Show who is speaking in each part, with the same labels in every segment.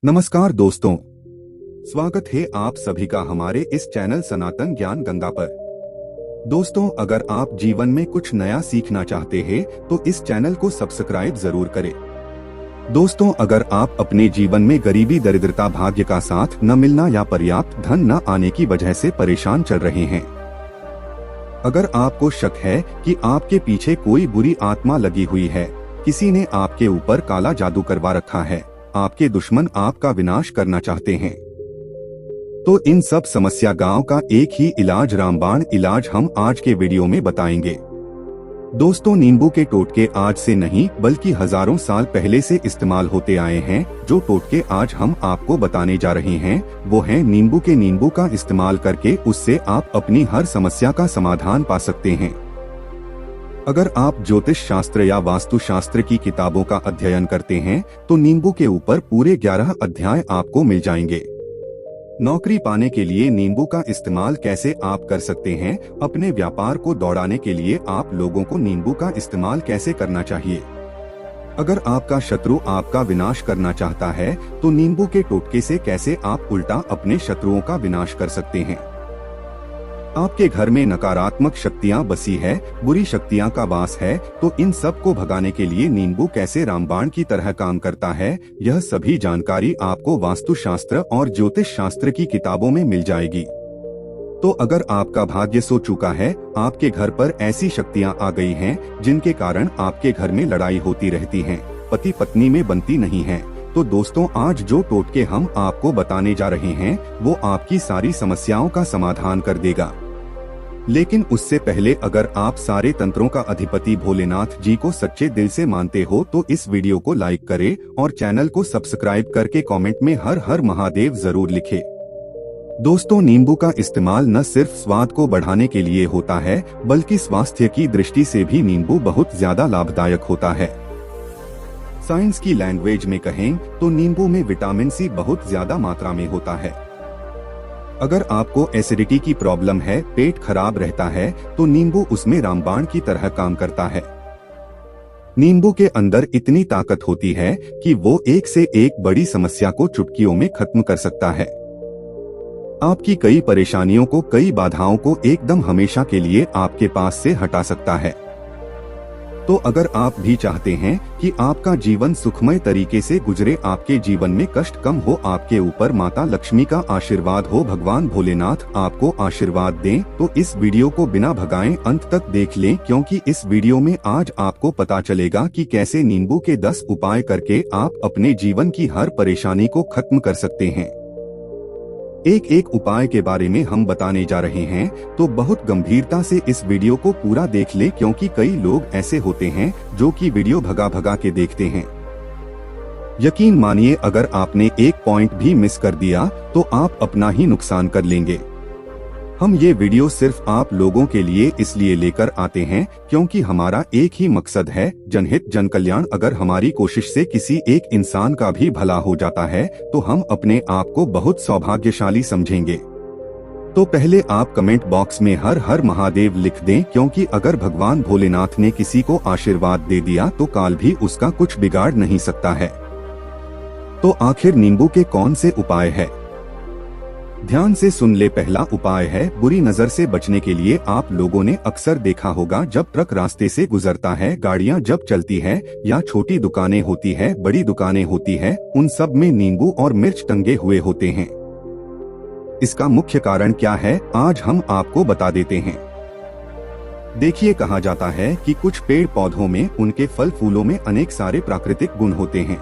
Speaker 1: नमस्कार दोस्तों, स्वागत है आप सभी का हमारे इस चैनल सनातन ज्ञान गंगा पर। दोस्तों, अगर आप जीवन में कुछ नया सीखना चाहते हैं तो इस चैनल को सब्सक्राइब जरूर करें। दोस्तों, अगर आप अपने जीवन में गरीबी, दरिद्रता, भाग्य का साथ न मिलना या पर्याप्त धन न आने की वजह से परेशान चल रहे हैं, अगर आपको शक है कि आपके पीछे कोई बुरी आत्मा लगी हुई है, किसी ने आपके ऊपर काला जादू करवा रखा है, आपके दुश्मन आपका विनाश करना चाहते हैं, तो इन सब समस्या गांव का एक ही इलाज, रामबाण इलाज हम आज के वीडियो में बताएंगे। दोस्तों, नींबू के टोटके आज से नहीं बल्कि हजारों साल पहले से इस्तेमाल होते आए हैं। जो टोटके आज हम आपको बताने जा रहे हैं वो हैं नींबू का इस्तेमाल करके उससे आप अपनी हर समस्या का समाधान पा सकते हैं। अगर आप ज्योतिष शास्त्र या वास्तु शास्त्र की किताबों का अध्ययन करते हैं तो नींबू के ऊपर पूरे 11 अध्याय आपको मिल जाएंगे। नौकरी पाने के लिए नींबू का इस्तेमाल कैसे आप कर सकते हैं, अपने व्यापार को दौड़ाने के लिए आप लोगों को नींबू का इस्तेमाल कैसे करना चाहिए, अगर आपका शत्रु आपका विनाश करना चाहता है तो नींबू के टोटके से कैसे आप उल्टा अपने शत्रुओं का विनाश कर सकते हैं। आपके घर में नकारात्मक शक्तियां बसी है, बुरी शक्तियां का वास है, तो इन सब को भगाने के लिए नींबू कैसे रामबाण की तरह काम करता है, यह सभी जानकारी आपको वास्तु शास्त्र और ज्योतिष शास्त्र की किताबों में मिल जाएगी। तो अगर आपका भाग्य सो चुका है, आपके घर पर ऐसी शक्तियां आ गई हैं जिनके कारण आपके घर में लड़ाई होती रहती है, पति पत्नी में बनती नहीं है, तो दोस्तों आज जो टोटके हम आपको बताने जा रहे हैं वो आपकी सारी समस्याओं का समाधान कर देगा। लेकिन उससे पहले अगर आप सारे तंत्रों का अधिपति भोलेनाथ जी को सच्चे दिल से मानते हो तो इस वीडियो को लाइक करें और चैनल को सब्सक्राइब करके कमेंट में हर हर महादेव जरूर लिखें। दोस्तों, नींबू का इस्तेमाल न सिर्फ स्वाद को बढ़ाने के लिए होता है बल्कि स्वास्थ्य की दृष्टि से भी नींबू बहुत ज्यादा लाभदायक होता है। साइंस की लैंग्वेज में कहें तो नींबू में विटामिन सी बहुत ज्यादा मात्रा में होता है। अगर आपको एसिडिटी की प्रॉब्लम है, पेट खराब रहता है, तो नींबू उसमें रामबाण की तरह काम करता है। नींबू के अंदर इतनी ताकत होती है कि वो एक से एक बड़ी समस्या को चुटकियों में खत्म कर सकता है। आपकी कई परेशानियों को, कई बाधाओं को एकदम हमेशा के लिए आपके पास से हटा सकता है। तो अगर आप भी चाहते हैं कि आपका जीवन सुखमय तरीके से गुजरे, आपके जीवन में कष्ट कम हो, आपके ऊपर माता लक्ष्मी का आशीर्वाद हो, भगवान भोलेनाथ आपको आशीर्वाद दें, तो इस वीडियो को बिना भगाएं अंत तक देख लें, क्योंकि इस वीडियो में आज आपको पता चलेगा कि कैसे नींबू के 10 उपाय करके आप अपने जीवन की हर परेशानी को खत्म कर सकते हैं। एक एक उपाय के बारे में हम बताने जा रहे हैं, तो बहुत गंभीरता से इस वीडियो को पूरा देख ले, क्योंकि कई लोग ऐसे होते हैं जो कि वीडियो भगा भगा के देखते हैं। यकीन मानिए, अगर आपने एक पॉइंट भी मिस कर दिया तो आप अपना ही नुकसान कर लेंगे। हम ये वीडियो सिर्फ आप लोगों के लिए इसलिए लेकर आते हैं क्योंकि हमारा एक ही मकसद है, जनहित जन कल्याण। अगर हमारी कोशिश से किसी एक इंसान का भी भला हो जाता है तो हम अपने आप को बहुत सौभाग्यशाली समझेंगे। तो पहले आप कमेंट बॉक्स में हर हर महादेव लिख दें, क्योंकि अगर भगवान भोलेनाथ ने किसी को आशीर्वाद दे दिया तो काल भी उसका कुछ बिगाड़ नहीं सकता है। तो आखिर नींबू के कौन से उपाय है, ध्यान से सुन ले। पहला उपाय है बुरी नजर से बचने के लिए। आप लोगों ने अक्सर देखा होगा, जब ट्रक रास्ते से गुजरता है, गाड़ियां जब चलती है, या छोटी दुकानें होती है, बड़ी दुकानें होती है, उन सब में नींबू और मिर्च टंगे हुए होते हैं। इसका मुख्य कारण क्या है, आज हम आपको बता देते हैं। देखिए, कहा जाता है कि कुछ पेड़ पौधों में, उनके फल फूलों में अनेक सारे प्राकृतिक गुण होते हैं।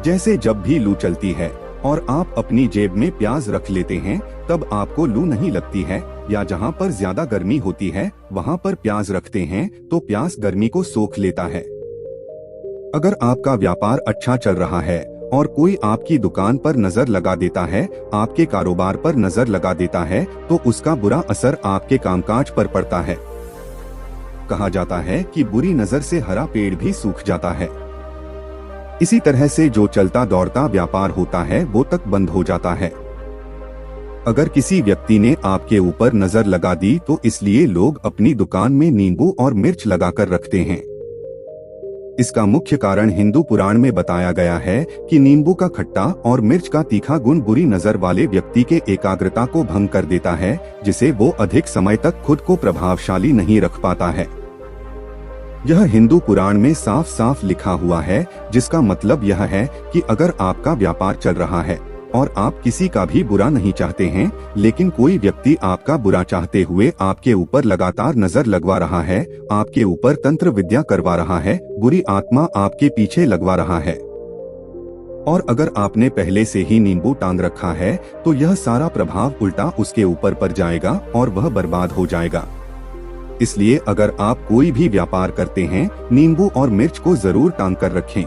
Speaker 1: जैसे जब भी लू चलती है और आप अपनी जेब में प्याज रख लेते हैं तब आपको लू नहीं लगती है, या जहाँ पर ज्यादा गर्मी होती है वहाँ पर प्याज रखते हैं तो प्याज गर्मी को सोख लेता है। अगर आपका व्यापार अच्छा चल रहा है और कोई आपकी दुकान पर नजर लगा देता है, आपके कारोबार पर नजर लगा देता है, तो उसका बुरा असर आपके कामकाज पर पड़ता है। कहा जाता है कि बुरी नजर से हरा पेड़ भी सूख जाता है। इसी तरह से जो चलता दौड़ता व्यापार होता है वो तक बंद हो जाता है। अगर किसी व्यक्ति ने आपके ऊपर नजर लगा दी तो इसलिए लोग अपनी दुकान में नींबू और मिर्च लगाकर रखते हैं। इसका मुख्य कारण हिंदू पुराण में बताया गया है कि नींबू का खट्टा और मिर्च का तीखा गुण बुरी नजर वाले व्यक्ति के एकाग्रता को भंग कर देता है, जिसे वो अधिक समय तक खुद को प्रभावशाली नहीं रख पाता है। यह हिंदू पुराण में साफ साफ लिखा हुआ है, जिसका मतलब यह है कि अगर आपका व्यापार चल रहा है और आप किसी का भी बुरा नहीं चाहते हैं, लेकिन कोई व्यक्ति आपका बुरा चाहते हुए आपके ऊपर लगातार नजर लगवा रहा है, आपके ऊपर तंत्र विद्या करवा रहा है, बुरी आत्मा आपके पीछे लगवा रहा है, और अगर आपने पहले से ही नींबू टांग रखा है तो यह सारा प्रभाव उल्टा उसके ऊपर पड़ जाएगा और वह बर्बाद हो जाएगा। इसलिए अगर आप कोई भी व्यापार करते हैं, नींबू और मिर्च को जरूर टांग कर रखें।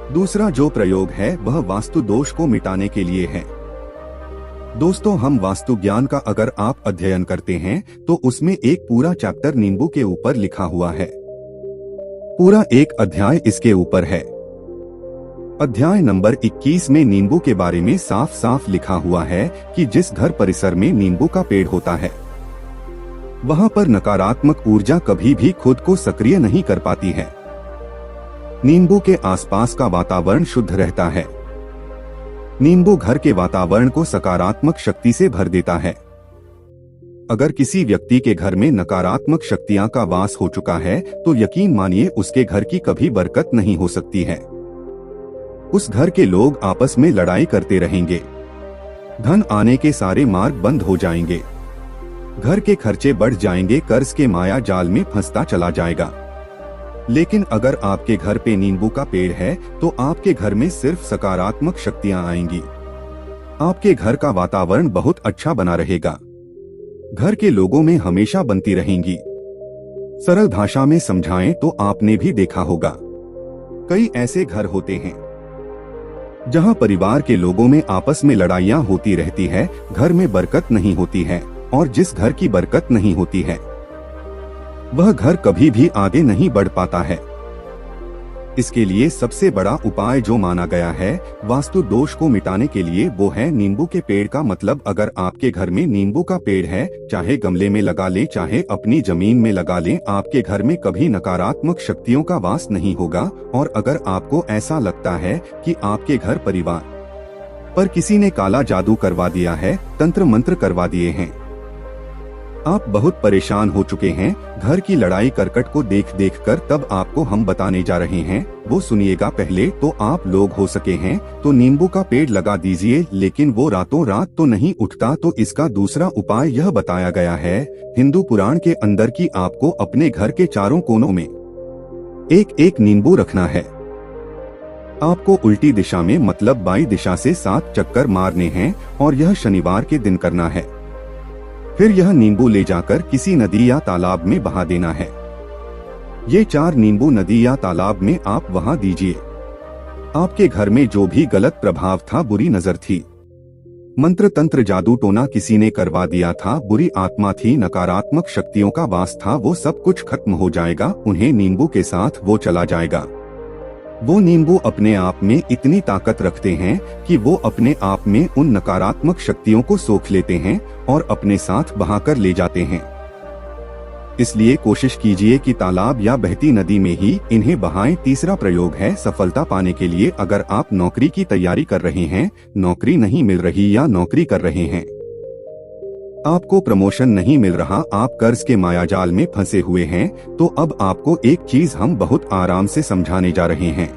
Speaker 1: दूसरा जो प्रयोग है वह वास्तु दोष को मिटाने के लिए है। दोस्तों, हम वास्तु ज्ञान का अगर आप अध्ययन करते हैं तो उसमें एक पूरा चैप्टर नींबू के ऊपर लिखा हुआ है। पूरा एक अध्याय इसके ऊपर है। अध्याय नंबर 21 में नींबू के बारे में साफ साफ लिखा हुआ है कि जिस घर परिसर में नींबू का पेड़ होता है वहां पर नकारात्मक ऊर्जा कभी भी खुद को सक्रिय नहीं कर पाती है। नींबू के आसपास का वातावरण शुद्ध रहता है। नींबू घर के वातावरण को सकारात्मक शक्ति से भर देता है। अगर किसी व्यक्ति के घर में नकारात्मक शक्तियां का वास हो चुका है तो यकीन मानिए उसके घर की कभी बरकत नहीं हो सकती है। उस घर के लोग आपस में लड़ाई करते रहेंगे, धन आने के सारे मार्ग बंद हो जाएंगे, घर के खर्चे बढ़ जाएंगे, कर्ज के माया जाल में फंसता चला जाएगा। लेकिन अगर आपके घर पे नींबू का पेड़ है तो आपके घर में सिर्फ सकारात्मक शक्तियां आएंगी। आपके घर का वातावरण बहुत अच्छा बना रहेगा। घर के लोगों में हमेशा बनती रहेंगी। सरल भाषा में समझाएं तो आपने भी देखा होगा, कई ऐसे घर होते हैं जहां परिवार के लोगों में आपस में लड़ाइयां होती रहती है, घर में बरकत नहीं होती है, और जिस घर की बरकत नहीं होती है वह घर कभी भी आगे नहीं बढ़ पाता है। इसके लिए सबसे बड़ा उपाय जो माना गया है वास्तु दोष को मिटाने के लिए वो है नींबू के पेड़ का मतलब अगर आपके घर में नींबू का पेड़ है, चाहे गमले में लगा लें चाहे अपनी जमीन में लगा लें, आपके घर में कभी नकारात्मक शक्तियों का वास नहीं होगा। और अगर आपको ऐसा लगता है कि आपके घर परिवार पर किसी ने काला जादू करवा दिया है, तंत्र मंत्र करवा दिए हैं, आप बहुत परेशान हो चुके हैं, घर की लड़ाई करकट को देख देख कर, तब आपको हम बताने जा रहे हैं, वो सुनिएगा। पहले तो आप लोग हो सके हैं तो नींबू का पेड़ लगा दीजिए, लेकिन वो रातों रात तो नहीं उठता, तो इसका दूसरा उपाय यह बताया गया है हिंदू पुराण के अंदर कि आपको अपने घर के चारों कोनों में एक एक नींबू रखना है। आपको उल्टी दिशा में मतलब बाई दिशा से 7 चक्कर मारने हैं और यह शनिवार के दिन करना है। फिर यह नींबू ले जाकर किसी नदी या तालाब में बहा देना है। ये 4 नींबू नदी या तालाब में आप वहां दीजिए। आपके घर में जो भी गलत प्रभाव था, बुरी नजर थी, मंत्र तंत्र जादू टोना किसी ने करवा दिया था, बुरी आत्मा थी, नकारात्मक शक्तियों का वास था, वो सब कुछ खत्म हो जाएगा। उन्हें नींबू के साथ वो चला जाएगा। वो नींबू अपने आप में इतनी ताकत रखते हैं कि वो अपने आप में उन नकारात्मक शक्तियों को सोख लेते हैं और अपने साथ बहाकर ले जाते हैं। इसलिए कोशिश कीजिए कि तालाब या बहती नदी में ही इन्हें बहाएं। तीसरा प्रयोग है सफलता पाने के लिए। अगर आप नौकरी की तैयारी कर रहे हैं, नौकरी नहीं मिल रही या नौकरी कर रहे हैं, आपको प्रमोशन नहीं मिल रहा, आप कर्ज के मायाजाल में फंसे हुए हैं, तो अब आपको एक चीज हम बहुत आराम से समझाने जा रहे हैं।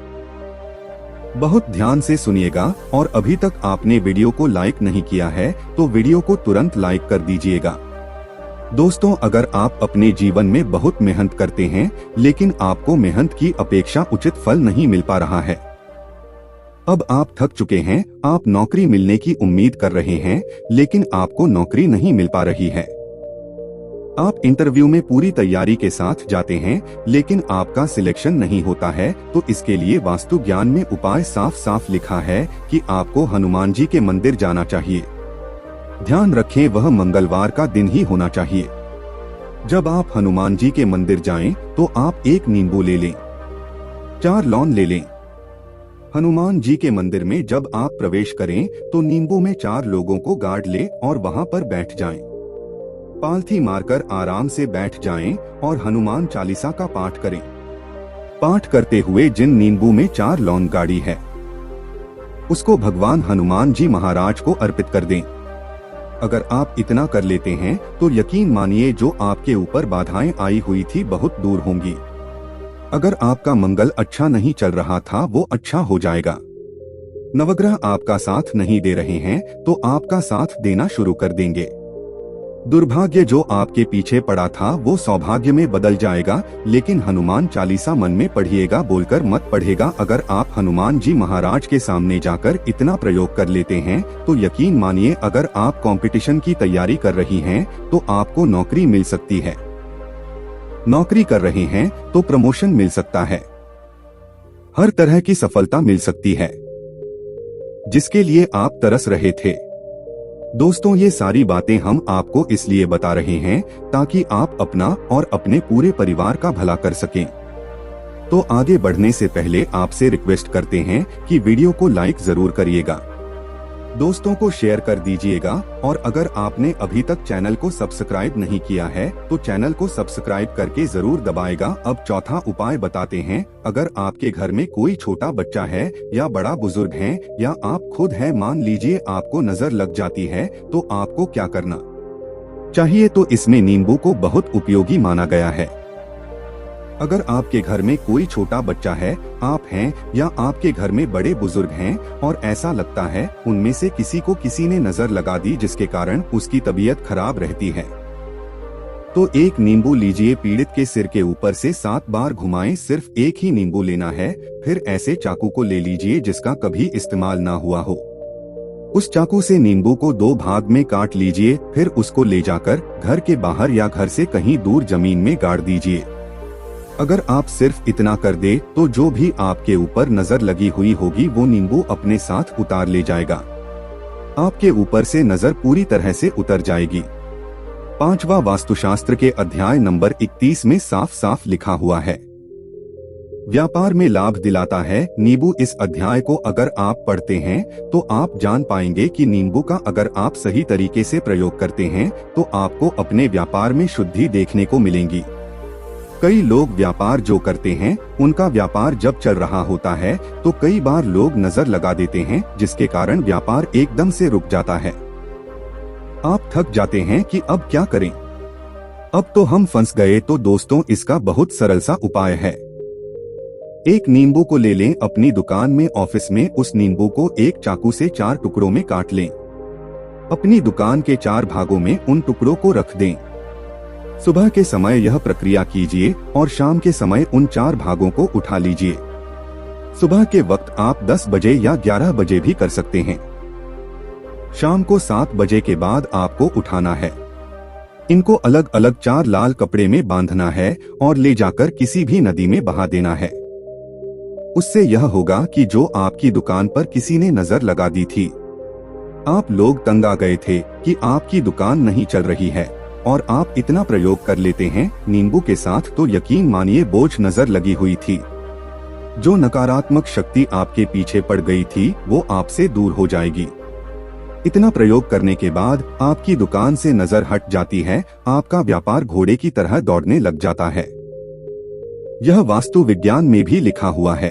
Speaker 1: बहुत ध्यान से सुनिएगा, और अभी तक आपने वीडियो को लाइक नहीं किया है तो वीडियो को तुरंत लाइक कर दीजिएगा। दोस्तों, अगर आप अपने जीवन में बहुत मेहनत करते हैं लेकिन आपको मेहनत की अपेक्षा उचित फल नहीं मिल पा रहा है, अब आप थक चुके हैं, आप नौकरी मिलने की उम्मीद कर रहे हैं लेकिन आपको नौकरी नहीं मिल पा रही है, आप इंटरव्यू में पूरी तैयारी के साथ जाते हैं लेकिन आपका सिलेक्शन नहीं होता है, तो इसके लिए वास्तु ज्ञान में उपाय साफ साफ लिखा है कि आपको हनुमान जी के मंदिर जाना चाहिए। ध्यान रखें, वह मंगलवार का दिन ही होना चाहिए। जब आप हनुमान जी के मंदिर जाएं, तो आप 1 नींबू ले लें, 4 लौंग ले लें। हनुमान जी के मंदिर में जब आप प्रवेश करें तो नींबू में 4 लोगों को गाड़ ले और वहां पर बैठ जाएं। पालथी मारकर आराम से बैठ जाएं और हनुमान चालीसा का पाठ करें। पाठ करते हुए जिन नींबू में 4 लौंग गाड़ी है उसको भगवान हनुमान जी महाराज को अर्पित कर दें। अगर आप इतना कर लेते हैं तो यकीन मानिए जो आपके ऊपर बाधाएं आई हुई थी बहुत दूर होंगी। अगर आपका मंगल अच्छा नहीं चल रहा था वो अच्छा हो जाएगा। नवग्रह आपका साथ नहीं दे रहे हैं तो आपका साथ देना शुरू कर देंगे। दुर्भाग्य जो आपके पीछे पड़ा था वो सौभाग्य में बदल जाएगा। लेकिन हनुमान चालीसा मन में पढ़िएगा बोलकर मत पढ़ेगा। अगर आप हनुमान जी महाराज के सामने जाकर इतना प्रयोग कर लेते हैं तो यकीन मानिए अगर आप कंपटीशन की तैयारी कर रही हैं तो आपको नौकरी मिल सकती है। नौकरी कर रहे हैं तो प्रमोशन मिल सकता है। हर तरह की सफलता मिल सकती है जिसके लिए आप तरस रहे थे। दोस्तों ये सारी बातें हम आपको इसलिए बता रहे हैं ताकि आप अपना और अपने पूरे परिवार का भला कर सकें। तो आगे बढ़ने से पहले आपसे रिक्वेस्ट करते हैं कि वीडियो को लाइक जरूर करिएगा, दोस्तों को शेयर कर दीजिएगा और अगर आपने अभी तक चैनल को सब्सक्राइब नहीं किया है तो चैनल को सब्सक्राइब करके जरूर दबाएगा। अब चौथा उपाय बताते हैं। अगर आपके घर में कोई छोटा बच्चा है या बड़ा बुजुर्ग है या आप खुद हैं, मान लीजिए आपको नजर लग जाती है तो आपको क्या करना चाहिए। तो इसमें नींबू को बहुत उपयोगी माना गया है। अगर आपके घर में कोई छोटा बच्चा है, आप हैं या आपके घर में बड़े बुजुर्ग हैं और ऐसा लगता है उनमें से किसी को किसी ने नजर लगा दी जिसके कारण उसकी तबीयत खराब रहती है, तो एक नींबू लीजिए, पीड़ित के सिर के ऊपर से 7 बार घुमाएं। सिर्फ एक ही नींबू लेना है। फिर ऐसे चाकू को ले लीजिए जिसका कभी इस्तेमाल ना हुआ हो। उस चाकू से नींबू को 2 भाग में काट लीजिए। फिर उसको ले जाकर घर के बाहर या घर से कहीं दूर जमीन में गाड़ दीजिए। अगर आप सिर्फ इतना कर दे तो जो भी आपके ऊपर नजर लगी हुई होगी वो नींबू अपने साथ उतार ले जाएगा। आपके ऊपर से नजर पूरी तरह से उतर जाएगी। 5वां वास्तुशास्त्र के अध्याय नंबर 31 में साफ साफ लिखा हुआ है, व्यापार में लाभ दिलाता है नींबू। इस अध्याय को अगर आप पढ़ते हैं तो आप जान पाएंगे कि नींबू का अगर आप सही तरीके से प्रयोग करते हैं तो आपको अपने व्यापार में शुद्धि देखने को मिलेंगी। कई लोग व्यापार जो करते हैं उनका व्यापार जब चल रहा होता है तो कई बार लोग नजर लगा देते हैं जिसके कारण व्यापार एकदम से रुक जाता है। आप थक जाते हैं कि अब क्या करें, अब तो हम फंस गए। तो दोस्तों इसका बहुत सरल सा उपाय है। एक नींबू को ले लें, अपनी दुकान में ऑफिस में उस नींबू को एक चाकू से 4 टुकड़ों में काट लें। अपनी दुकान के 4 भागों में उन टुकड़ों को रख दें। सुबह के समय यह प्रक्रिया कीजिए और शाम के समय उन 4 भागों को उठा लीजिए। सुबह के वक्त आप 10 बजे या 11 बजे भी कर सकते हैं। शाम को 7 बजे के बाद आपको उठाना है। इनको अलग अलग 4 लाल कपड़े में बांधना है और ले जाकर किसी भी नदी में बहा देना है। उससे यह होगा कि जो आपकी दुकान पर किसी ने नजर लगा दी थी, आप लोग तंग आ गए थे कि आपकी दुकान नहीं चल रही है और आप इतना प्रयोग कर लेते हैं नींबू के साथ तो यकीन मानिए बोझ नजर लगी हुई थी, जो नकारात्मक शक्ति आपके पीछे पड़ गई थी वो आपसे दूर हो जाएगी। इतना प्रयोग करने के बाद आपकी दुकान से नजर हट जाती है। आपका व्यापार घोड़े की तरह दौड़ने लग जाता है। यह वास्तु विज्ञान में भी लिखा हुआ है।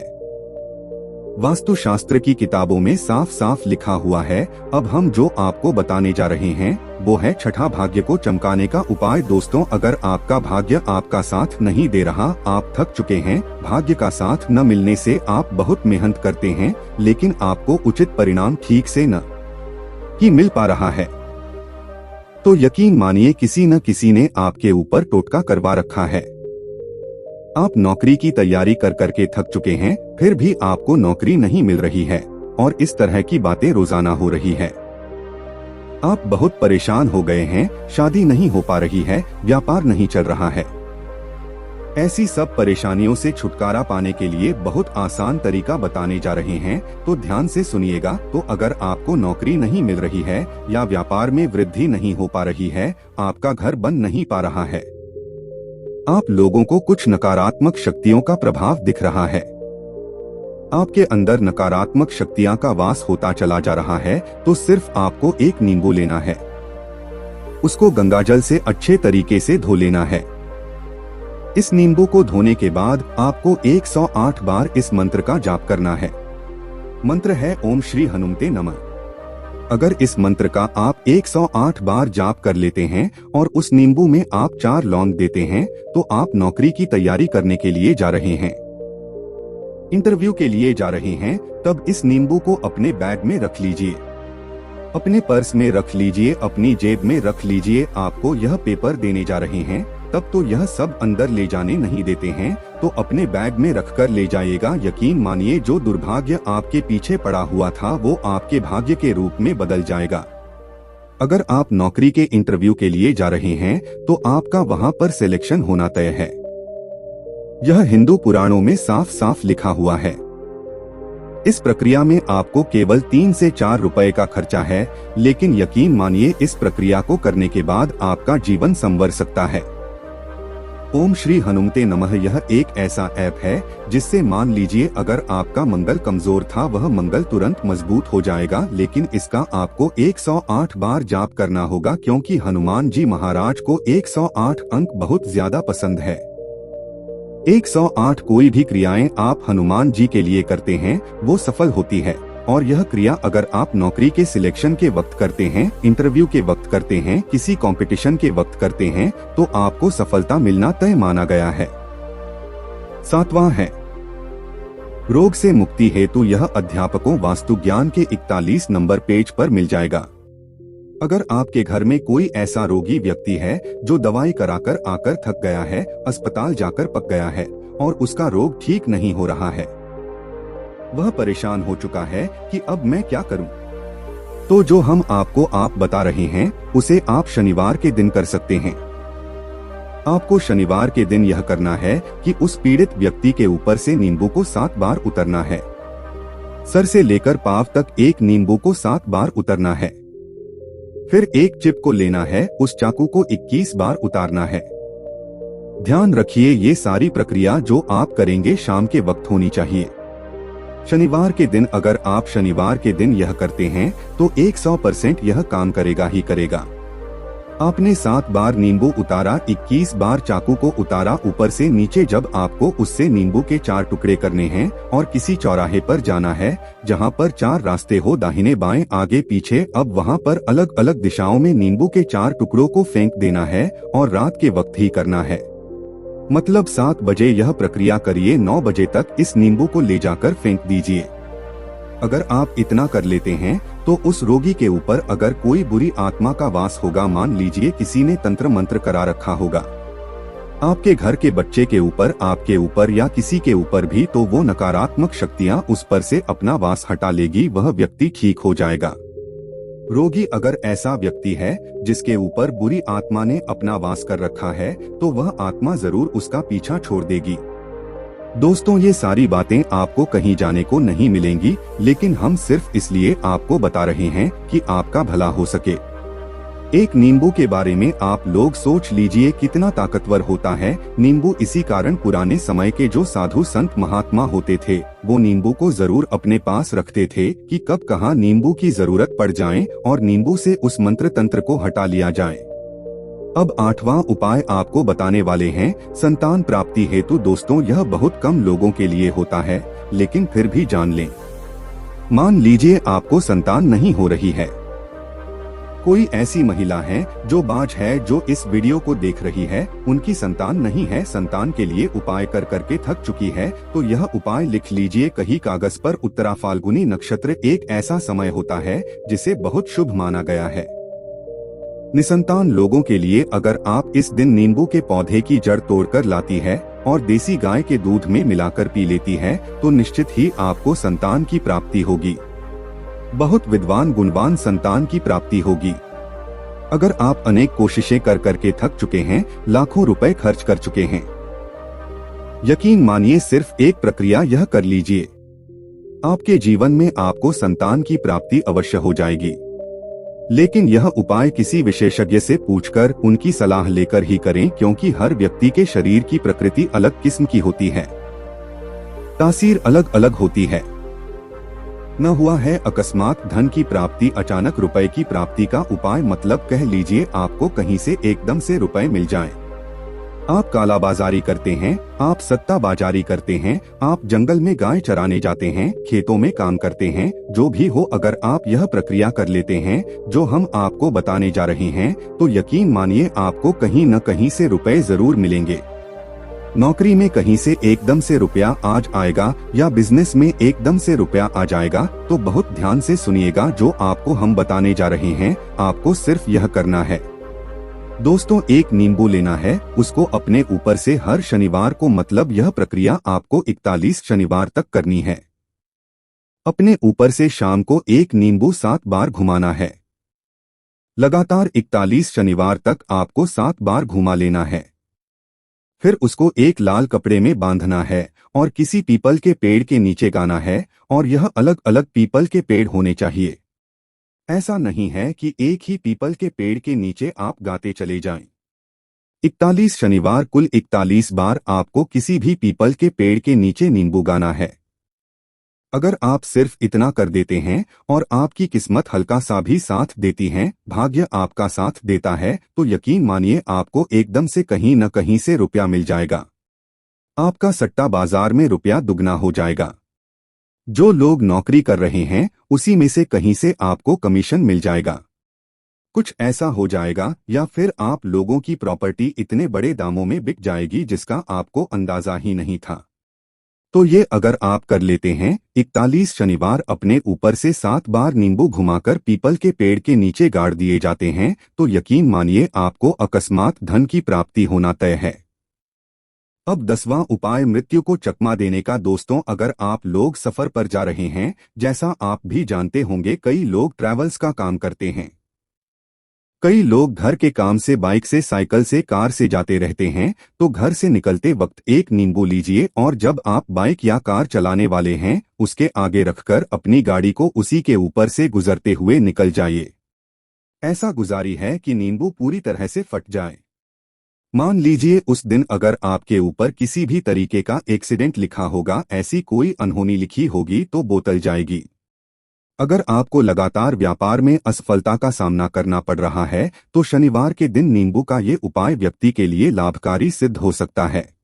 Speaker 1: वास्तुशास्त्र की किताबों में साफ साफ लिखा हुआ है। अब हम जो आपको बताने जा रहे हैं वो है छठा भाग्य को चमकाने का उपाय। दोस्तों अगर आपका भाग्य आपका साथ नहीं दे रहा, आप थक चुके हैं, भाग्य का साथ न मिलने से आप बहुत मेहनत करते हैं लेकिन आपको उचित परिणाम ठीक से न ही मिल पा रहा है, तो यकीन मानिए किसी न किसी ने आपके ऊपर टोटका करवा रखा है। आप नौकरी की तैयारी कर करके थक चुके हैं फिर भी आपको नौकरी नहीं मिल रही है और इस तरह की बातें रोजाना हो रही है। आप बहुत परेशान हो गए हैं, शादी नहीं हो पा रही है, व्यापार नहीं चल रहा है। ऐसी सब परेशानियों से छुटकारा पाने के लिए बहुत आसान तरीका बताने जा रहे हैं, तो ध्यान से सुनिएगा। तो अगर आपको नौकरी नहीं मिल रही है या व्यापार में वृद्धि नहीं हो पा रही है, आपका घर बन नहीं पा रहा है, आप लोगों को कुछ नकारात्मक शक्तियों का प्रभाव दिख रहा है, आपके अंदर नकारात्मक शक्तियां का वास होता चला जा रहा है, तो सिर्फ आपको एक नींबू लेना है। उसको गंगाजल से अच्छे तरीके से धो लेना है। इस नींबू को धोने के बाद आपको 108 बार इस मंत्र का जाप करना है। मंत्र है ओम श्री हनुमते नमः। अगर इस मंत्र का आप 108 बार जाप कर लेते हैं और उस नींबू में आप 4 लौंग देते हैं तो आप नौकरी की तैयारी करने के लिए जा रहे हैं, इंटरव्यू के लिए जा रहे हैं, तब इस नींबू को अपने बैग में रख लीजिए, अपने पर्स में रख लीजिए, अपनी जेब में रख लीजिए। आपको यह पेपर देने जा रहे हैं तब तो यह सब अंदर ले जाने नहीं देते हैं, तो अपने बैग में रखकर ले जाइएगा। यकीन मानिए जो दुर्भाग्य आपके पीछे पड़ा हुआ था वो आपके भाग्य के रूप में बदल जाएगा। अगर आप नौकरी के इंटरव्यू के लिए जा रहे हैं तो आपका वहां पर सिलेक्शन होना तय है। यह हिंदू पुराणों में साफ साफ लिखा हुआ है। इस प्रक्रिया में आपको केवल 3 से 4 रुपए का खर्चा है, लेकिन यकीन मानिए इस प्रक्रिया को करने के बाद आपका जीवन संवर सकता है। ओम श्री हनुमते नमः यह एक ऐसा ऐप है जिससे मान लीजिए अगर आपका मंगल कमजोर था वह मंगल तुरंत मजबूत हो जाएगा, लेकिन इसका आपको 108 बार जाप करना होगा, क्योंकि हनुमान जी महाराज को 108 अंक बहुत ज्यादा पसंद है। 108 कोई भी क्रियाएं आप हनुमान जी के लिए करते हैं वो सफल होती है, और यह क्रिया अगर आप नौकरी के सिलेक्शन के वक्त करते हैं, इंटरव्यू के वक्त करते हैं, किसी कंपटीशन के वक्त करते हैं तो आपको सफलता मिलना तय माना गया है। 7वां है रोग से मुक्ति हेतु। यह अध्यापकों वास्तु ज्ञान के 41 नंबर पेज पर मिल जाएगा। अगर आपके घर में कोई ऐसा रोगी व्यक्ति है जो दवाई कराकर आकर थक गया है, अस्पताल जाकर पक गया है और उसका रोग ठीक नहीं हो रहा है, वह परेशान हो चुका है कि अब मैं क्या करूं, तो जो हम आपको आप बता रहे हैं उसे आप शनिवार के दिन कर सकते हैं। आपको शनिवार के दिन यह करना है कि उस पीड़ित व्यक्ति के ऊपर से नींबू को 7 बार उतरना है। सर से लेकर पांव तक एक नींबू को 7 बार उतरना है। फिर एक चिप को लेना है, उस चाकू को 21 बार उतारना है। ध्यान रखिए ये सारी प्रक्रिया जो आप करेंगे शाम के वक्त होनी चाहिए। शनिवार के दिन अगर आप शनिवार के दिन यह करते हैं तो 100% यह काम करेगा ही करेगा। आपने 7 बार नींबू उतारा, 21 बार चाकू को उतारा ऊपर से नीचे। जब आपको उससे नींबू के 4 टुकड़े करने हैं और किसी चौराहे पर जाना है जहां पर 4 रास्ते हो, दाहिने बाएं आगे पीछे। अब वहां पर अलग अलग दिशाओं में नींबू के 4 टुकड़ों को फेंक देना है और रात के वक्त ही करना है। मतलब 7 बजे यह प्रक्रिया करिए, 9 बजे तक इस नींबू को ले जाकर फेंक दीजिए। अगर आप इतना कर लेते हैं तो उस रोगी के ऊपर अगर कोई बुरी आत्मा का वास होगा, मान लीजिए किसी ने तंत्र मंत्र करा रखा होगा आपके घर के बच्चे के ऊपर, आपके ऊपर या किसी के ऊपर भी, तो वो नकारात्मक शक्तियां उस पर से अपना वास हटा लेगी, वह व्यक्ति ठीक हो जाएगा। रोगी अगर ऐसा व्यक्ति है जिसके ऊपर बुरी आत्मा ने अपना वास कर रखा है तो वह आत्मा जरूर उसका पीछा छोड़ देगी। दोस्तों ये सारी बातें आपको कहीं जाने को नहीं मिलेंगी, लेकिन हम सिर्फ इसलिए आपको बता रहे हैं कि आपका भला हो सके। एक नींबू के बारे में आप लोग सोच लीजिए कितना ताकतवर होता है नींबू। इसी कारण पुराने समय के जो साधु संत महात्मा होते थे वो नींबू को जरूर अपने पास रखते थे कि कब कहाँ नींबू की जरूरत पड़ जाए और नींबू से उस मंत्र तंत्र को हटा लिया जाए। अब 8वां उपाय आपको बताने वाले हैं संतान प्राप्ति हेतु। दोस्तों यह बहुत कम लोगों के लिए होता है, लेकिन फिर भी जान लें। मान लीजिए आपको संतान नहीं हो रही है, कोई ऐसी महिला है जो बाज है जो इस वीडियो को देख रही है, उनकी संतान नहीं है, संतान के लिए उपाय कर करके थक चुकी है, तो यह उपाय लिख लीजिए कहीं कागज पर। उत्तरा फाल्गुनी नक्षत्र एक ऐसा समय होता है जिसे बहुत शुभ माना गया है। निसंतान लोगों के लिए अगर आप इस दिन नींबू के पौधे की जड़ तोड़कर लाती है और देसी गाय के दूध में मिलाकर पी लेती है तो निश्चित ही आपको संतान की प्राप्ति होगी। बहुत विद्वान गुणवान संतान की प्राप्ति होगी। अगर आप अनेक कोशिशें कर करके थक चुके हैं, लाखों रुपए खर्च कर चुके हैं, यकीन मानिए सिर्फ एक प्रक्रिया यह कर लीजिए, आपके जीवन में आपको संतान की प्राप्ति अवश्य हो जाएगी। लेकिन यह उपाय किसी विशेषज्ञ से पूछकर उनकी सलाह लेकर ही करें, क्योंकि हर व्यक्ति के शरीर की प्रकृति अलग किस्म की होती है, तासीर अलग अलग होती है। न हुआ है अकस्मात धन की प्राप्ति, अचानक रुपए की प्राप्ति का उपाय, मतलब कह लीजिए आपको कहीं से एकदम से रुपए मिल जाएं। आप कालाबाजारी करते हैं, आप सट्टाबाजारी करते हैं, आप जंगल में गाय चराने जाते हैं, खेतों में काम करते हैं, जो भी हो, अगर आप यह प्रक्रिया कर लेते हैं जो हम आपको बताने जा रहे हैं, तो यकीन मानिए आपको कहीं न कहीं से रुपए जरूर मिलेंगे। नौकरी में कहीं से एकदम से रुपया आज आएगा या बिजनेस में एकदम से रुपया आ जाएगा, तो बहुत ध्यान से सुनिएगा जो आपको हम बताने जा रहे हैं। आपको सिर्फ यह करना है दोस्तों, एक नींबू लेना है, उसको अपने ऊपर से हर शनिवार को, मतलब यह प्रक्रिया आपको 41 शनिवार तक करनी है। अपने ऊपर से शाम को एक नींबू 7 बार घुमाना है। लगातार 41 शनिवार तक आपको 7 बार घुमा लेना है। फिर उसको एक लाल कपड़े में बांधना है और किसी पीपल के पेड़ के नीचे गाना है, और यह अलग अलग पीपल के पेड़ होने चाहिए। ऐसा नहीं है कि एक ही पीपल के पेड़ के नीचे आप गाते चले जाएं। 41 शनिवार कुल 41 बार आपको किसी भी पीपल के पेड़ के नीचे नींबू गाना है। अगर आप सिर्फ इतना कर देते हैं और आपकी किस्मत हल्का सा भी साथ देती है, भाग्य आपका साथ देता है, तो यकीन मानिए आपको एकदम से कहीं न कहीं से रुपया मिल जाएगा। आपका सट्टा बाजार में रुपया दुगना हो जाएगा। जो लोग नौकरी कर रहे हैं उसी में से कहीं से आपको कमीशन मिल जाएगा। कुछ ऐसा हो जाएगा या फिर आप लोगों की प्रॉपर्टी इतने बड़े दामों में बिक जाएगी जिसका आपको अंदाजा ही नहीं था। तो ये अगर आप कर लेते हैं, 41 शनिवार अपने ऊपर से 7 बार नींबू घुमाकर पीपल के पेड़ के नीचे गाड़ दिए जाते हैं, तो यकीन मानिए आपको अकस्मात धन की प्राप्ति होना तय है। अब 10वां उपाय मृत्यु को चकमा देने का। दोस्तों, अगर आप लोग सफर पर जा रहे हैं, जैसा आप भी जानते होंगे कई लोग ट्रैवल्स का काम करते हैं। कई लोग घर के काम से बाइक से, साइकिल से, कार से जाते रहते हैं, तो घर से निकलते वक्त एक नींबू लीजिए और जब आप बाइक या कार चलाने वाले हैं उसके आगे रखकर अपनी गाड़ी को उसी के ऊपर से गुजरते हुए निकल जाइए। ऐसा गुजारी है कि नींबू पूरी तरह से फट जाए। मान लीजिए उस दिन अगर आपके ऊपर किसी भी तरीके का एक्सीडेंट लिखा होगा, ऐसी कोई अनहोनी लिखी होगी, तो बोतल जाएगी। अगर आपको लगातार व्यापार में असफलता का सामना करना पड़ रहा है, तो शनिवार के दिन नींबू का ये उपाय व्यक्ति के लिए लाभकारी सिद्ध हो सकता है।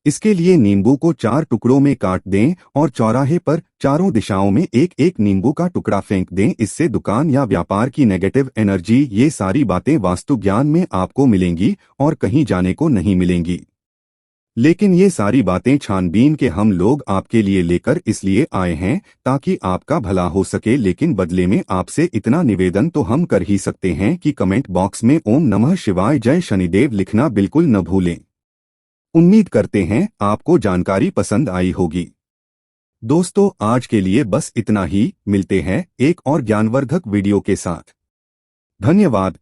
Speaker 1: इसके लिए नींबू को 4 टुकड़ों में काट दें और चौराहे पर चारों दिशाओं में एक एक नींबू का टुकड़ा फेंक दें। इससे दुकान या व्यापार की नेगेटिव एनर्जी, ये सारी बातें वास्तु ज्ञान में आपको मिलेंगी और कहीं जाने को नहीं मिलेंगी। लेकिन ये सारी बातें छानबीन के हम लोग आपके लिए लेकर इसलिए आए हैं ताकि आपका भला हो सके। लेकिन बदले में आपसे इतना निवेदन तो हम कर ही सकते हैं कि कमेंट बॉक्स में ओम नमः शिवाय जय शनिदेव लिखना बिल्कुल न भूलें। उम्मीद करते हैं आपको जानकारी पसंद आई होगी। दोस्तों, आज के लिए बस इतना ही। मिलते हैं एक और ज्ञानवर्धक वीडियो के साथ। धन्यवाद।